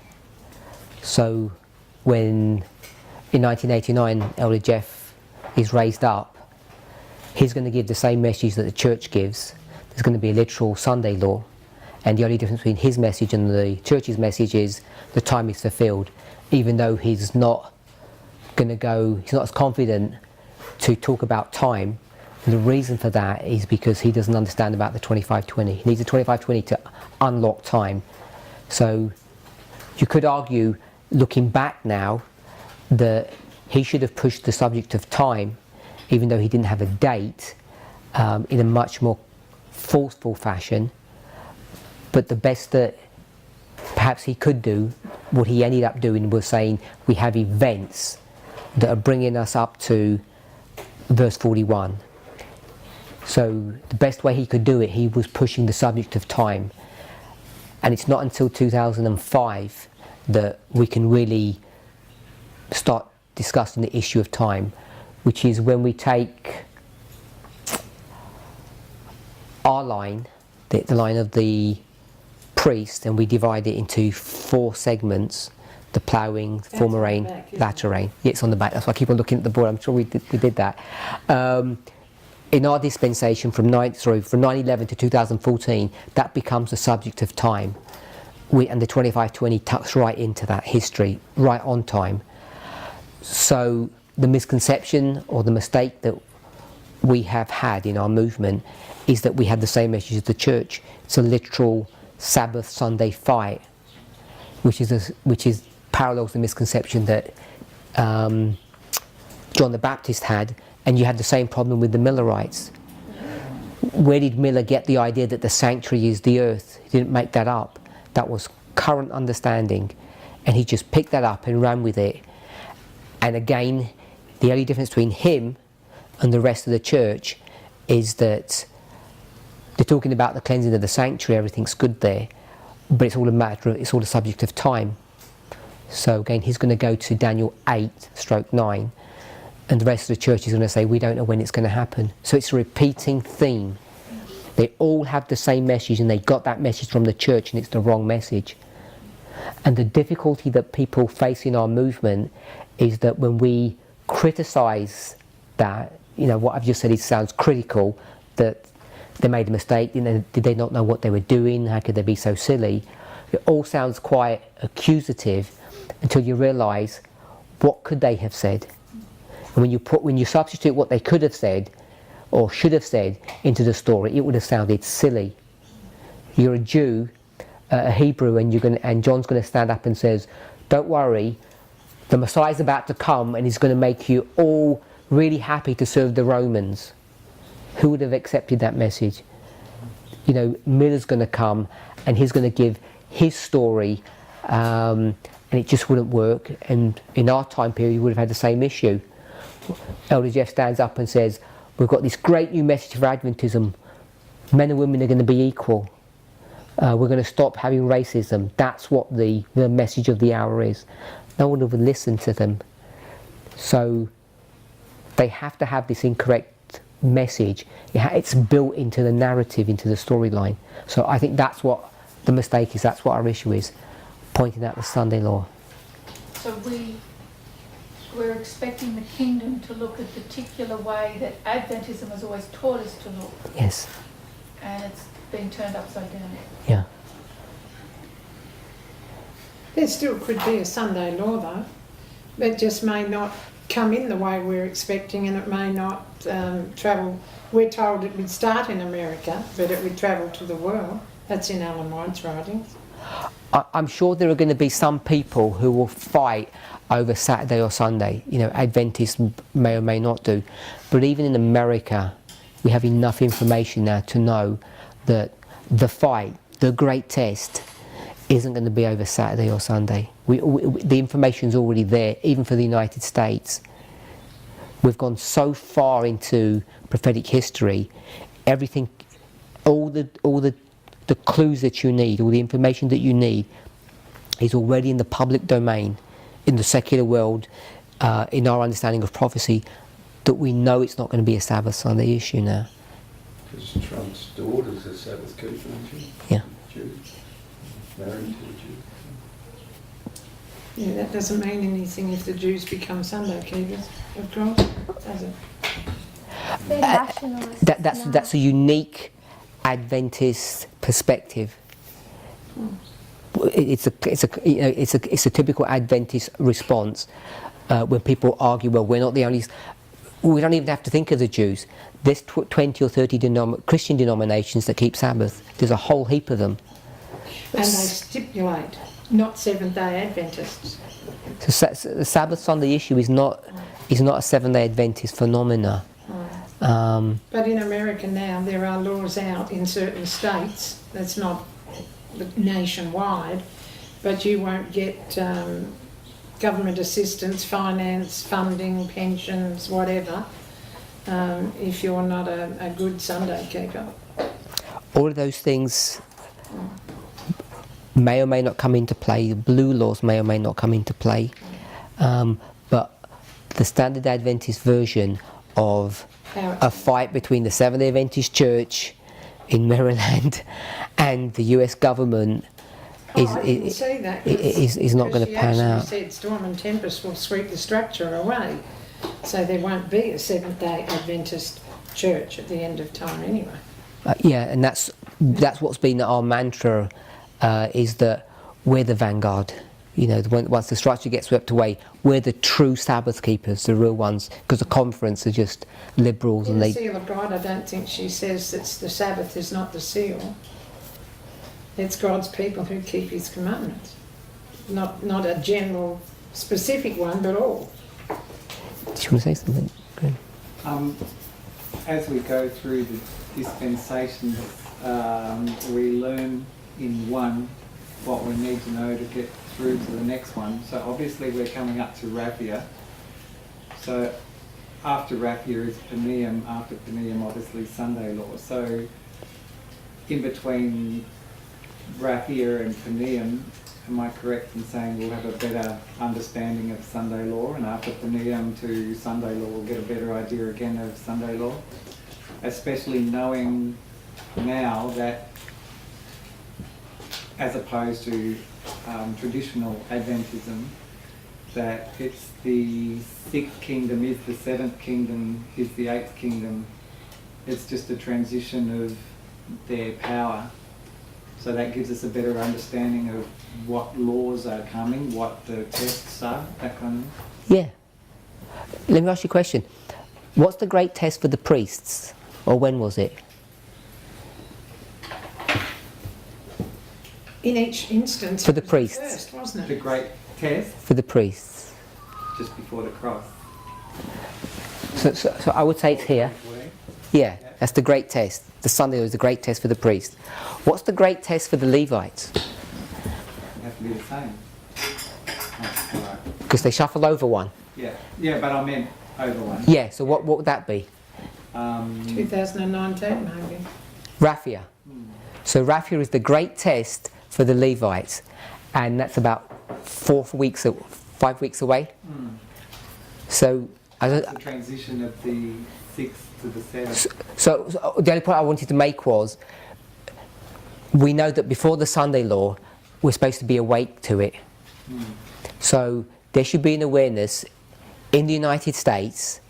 So when in 1989 Elder Jeff is raised up, he's going to give the same message that the church gives. There's going to be a literal Sunday law, and the only difference between his message and the church's message is the time is fulfilled, even though he's not as confident to talk about time. And the reason for that is because he doesn't understand about the 25-20. He needs the 25-20 to unlock time. So you could argue, looking back now, that he should have pushed the subject of time, even though he didn't have a date, in a much more forceful fashion. But the best that perhaps he could do, what he ended up doing was saying, we have events that are bringing us up to verse 41. So the best way he could do it, he was pushing the subject of time. And it's not until 2005 that we can really start discussing the issue of time, which is when we take our line, the line of the priest, and we divide it into 4 segments: the ploughing, former rain, latter rain. Yeah, it's on the back. That's why I keep on looking at the board. I'm sure we did that. In our dispensation from 9/11 to 2014, that becomes the subject of time. And the 25-20 tucks right into that history, right on time. So the misconception or the mistake that we have had in our movement is that we had the same message as the church. It's a literal Sabbath Sunday fight, which parallels the misconception that John the Baptist had, and you had the same problem with the Millerites. Where did Miller get the idea that the sanctuary is the earth? He didn't make that up. That was current understanding, and he just picked that up and ran with it. And again, the only difference between him and the rest of the church is that they're talking about the cleansing of the sanctuary, everything's good there, but it's all a subject of time. So again, he's going to go to Daniel 8/9, and the rest of the church is going to say, we don't know when it's going to happen. So it's a repeating theme. They all have the same message, and they got that message from the church, and it's the wrong message. And the difficulty that people face in our movement is that when we criticise that, what I've just said, it sounds critical, that they made a mistake, did they not know what they were doing, how could they be so silly? It all sounds quite accusative until you realise, what could they have said? And when you substitute what they could have said or should have said into the story, it would have sounded silly. You're a Jew, a Hebrew, and John's going to stand up and says, don't worry, the Messiah's about to come and he's going to make you all really happy to serve the Romans. Who would have accepted that message? Miller's going to come and he's going to give his story, and it just wouldn't work. And in our time period, we would have had the same issue. Elder Jeff stands up and says, we've got this great new message for Adventism. Men and women are going to be equal. We're going to stop having racism. That's what the message of the hour is. No one would listen to them. So they have to have this incorrect message. It's built into the narrative, into the storyline. So I think that's what the mistake is. That's what our issue is, pointing out the Sunday law. So we're expecting the kingdom to look a particular way that Adventism has always taught us to look. Yes. And it's been turned upside down. Yeah. There still could be a Sunday law though. It just may not come in the way we're expecting, and it may not travel. We're told it would start in America, but it would travel to the world. That's in Ellen White's writings. I'm sure there are going to be some people who will fight over Saturday or Sunday. You know, Adventists may or may not do. But even in America, we have enough information now to know that the fight, the great test, isn't going to be over Saturday or Sunday. The information's already there, even for the United States. We've gone so far into prophetic history, everything, all the clues that you need, all the information that you need is already in the public domain, in the secular world, in our understanding of prophecy, that we know it's not going to be a Sabbath Sunday issue now. Because Trump's daughter's a Sabbath keeper, isn't she? Yeah. Jew. Married to a Jew. Yeah, that doesn't mean anything if the Jews become Sunday keepers, of course, does it? They're nationalists now. That's a unique Adventist perspective. It's a typical Adventist response when people argue, well, we're not the only. We don't even have to think of the Jews. There's 20 or 30 Christian denominations that keep Sabbath. There's a whole heap of them. And they stipulate not Seventh-day Adventists. So the Sabbath Sunday issue is not a Seventh-day Adventist phenomena. But in America now, there are laws out in certain states, that's not nationwide, but you won't get government assistance, finance, funding, pensions, whatever, if you're not a good Sunday keeper. All of those things may or may not come into play. The blue laws may or may not come into play. But the Standard Adventist version of a fight between the Seventh-day Adventist Church in Maryland and the US government is not going to pan out. She actually said storm and tempest will sweep the structure away, so there won't be a Seventh-day Adventist church at the end of time anyway. Yeah, and that's what's been our mantra, is that we're the vanguard. You know, once the structure gets swept away, we're the true Sabbath keepers, the real ones, because the conference are just liberals. In And the seal of God, I don't think she says that the Sabbath is not the seal. It's God's people who keep His commandments, not a general, specific one, but all. Do you want to say something? Good. As we go through the dispensations, we learn in one what we need to know to get through to the next one. So obviously we're coming up to Raphia. So after Raphia is Paneum, after Paneum obviously Sunday law. So in between Raphia and Paneum, am I correct in saying we'll have a better understanding of Sunday law, and after Paneum to Sunday law we'll get a better idea again of Sunday law? Especially knowing now that, as opposed to traditional Adventism, that it's the sixth kingdom is the seventh kingdom is the eighth kingdom. It's just a transition of their power. So that gives us a better understanding of what laws are coming, what the tests are, that kind of thing. Yeah. Let me ask you a question. What's the great test for the priests? Or when was it? In each instance, For the it was priests. first, wasn't The it? great test, For the priests. just before the cross. So I would say it's here. Yeah, that's the great test. The Sunday law is the great test for the priest. What's the great test for the Levites? It have to be the same. Oh, right. Because they shuffle over one. Yeah, but I meant over one. Yeah, so what would that be? 2019 maybe. Raphia. So Raphia is the great test for the Levites. And that's about 5 weeks away. So It's the transition of the sixth to the seventh. So the only point I wanted to make was, we know that before the Sunday law, we're supposed to be awake to it. So there should be an awareness in the United States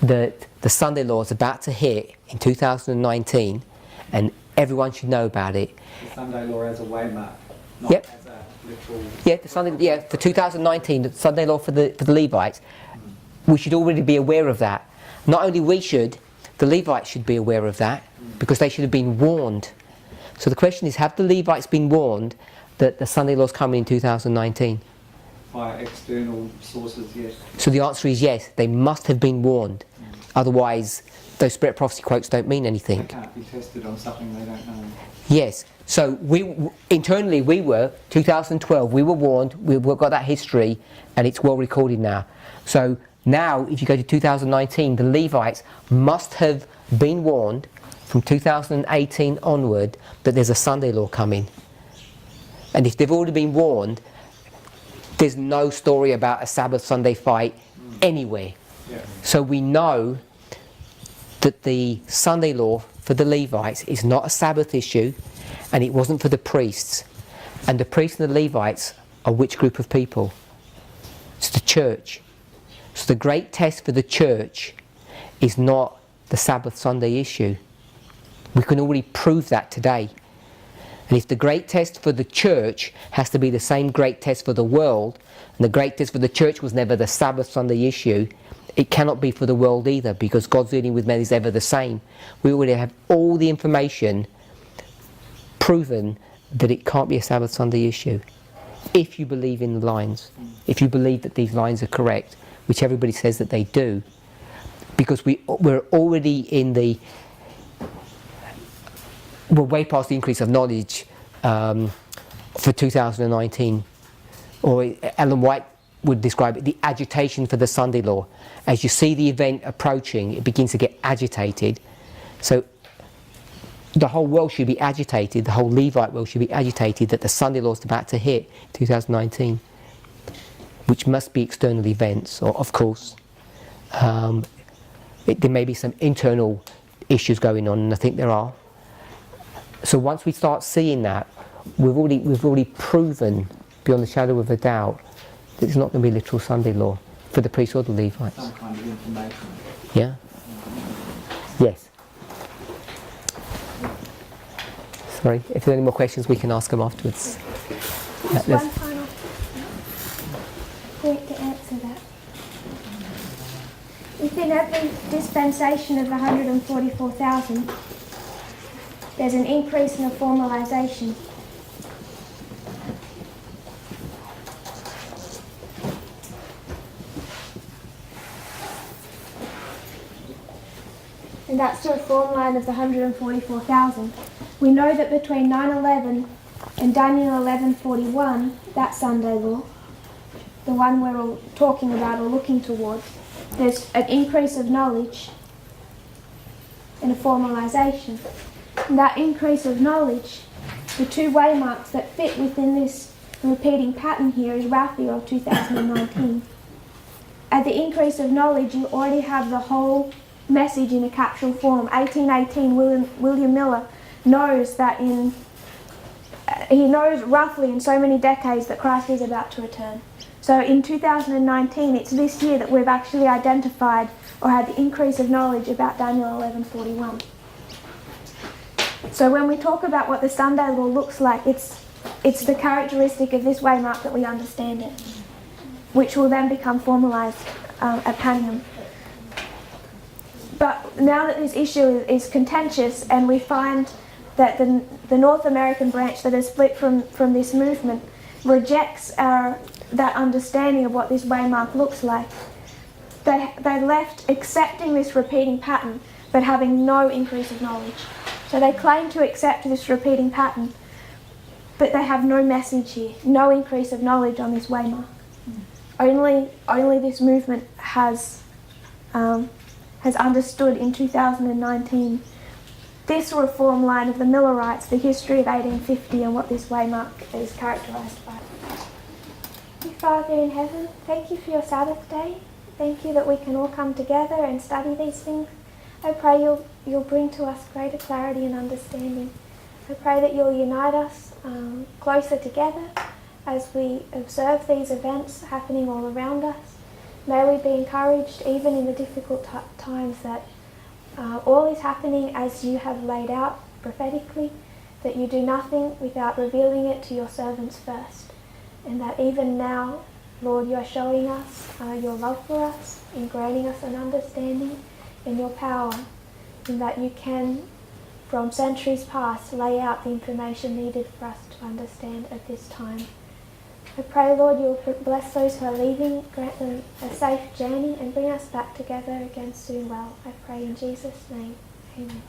that the Sunday law is about to hit in 2019, and everyone should know about it. The Sunday law as a waymark, not Yep. as a literal... Yeah, for 2019, the Sunday law for the Levites, we should already be aware of that. Not only we should, the Levites should be aware of that, because they should have been warned. So the question is, have the Levites been warned that the Sunday law is coming in 2019? By external sources, yes. So the answer is yes, they must have been warned. Otherwise, those spirit prophecy quotes don't mean They anything. can't be tested on something they don't know. Yes. So internally we were, 2012, we were warned, we've got that history, and it's well recorded now. So now, if you go to 2019, the Levites must have been warned from 2018 onward that there's a Sunday law coming. And if they've already been warned, there's no story about a Sabbath Sunday fight anywhere. Yeah. So we know that the Sunday law for the Levites is not a Sabbath issue, and it wasn't for the priests. And the priests and the Levites are which group of people? It's the church. So the great test for the church is not the Sabbath Sunday issue. We can already prove that today. And if the great test for the church has to be the same great test for the world, and the great test for the church was never the Sabbath Sunday issue, it cannot be for the world either, because God's dealing with men is ever the same. We already have all the information proven that it can't be a Sabbath Sunday issue. If you believe in the lines, if you believe that these lines are correct, which everybody says that they do, because we're already in the... We're way past the increase of knowledge for 2019, or Ellen White would describe it, the agitation for the Sunday law. As you see the event approaching, it begins to get agitated. So the whole world should be agitated, the whole Levite world should be agitated that the Sunday law is about to hit 2019, which must be external events, or of course. There may be some internal issues going on, and I think there are. So once we start seeing that, we've already proven beyond the shadow of a doubt that it's not going to be literal Sunday law for the priests or the Levites. Some kind of information. Yeah? Yes. Sorry, if there are any more questions we can ask them afterwards. Just one final point to answer that. Within every dispensation of 144,000, there's an increase in a formalisation. And that's the reform line of the 144,000. We know that between 9/11 and Daniel 11:41, that Sunday law, the one we're all talking about or looking towards, there's an increase of knowledge and a formalisation. And that increase of knowledge, the two waymarks that fit within this repeating pattern here is Raphael 2019. At the increase of knowledge, you already have the whole message in a capsule form. 1818, William Miller knows that he knows roughly in so many decades that Christ is about to return. So in 2019, it's this year that we've actually identified or had the increase of knowledge about Daniel 11:41. So when we talk about what the Sunday law looks like, it's the characteristic of this waymark that we understand it, which will then become formalised at Panium. But now that this issue is contentious, and we find that the North American branch that has split from this movement rejects that understanding of what this waymark looks like, they left accepting this repeating pattern but having no increase of knowledge. So they claim to accept this repeating pattern, but they have no message here, no increase of knowledge on this waymark. Only this movement has understood in 2019 this reform line of the Millerites, the history of 1850 and what this waymark is characterised by. Dear Father in heaven, thank you for your Sabbath day. Thank you that we can all come together and study these things. I pray you'll bring to us greater clarity and understanding. I pray that you'll unite us closer together as we observe these events happening all around us. May we be encouraged even in the difficult times that all is happening as you have laid out prophetically, that you do nothing without revealing it to your servants first, and that even now, Lord, you are showing us your love for us and granting us an understanding and your power, and that you can from centuries past lay out the information needed for us to understand at this time. I pray, Lord, you will bless those who are leaving, grant them a safe journey, and bring us back together again soon well. I pray in Jesus' name. Amen.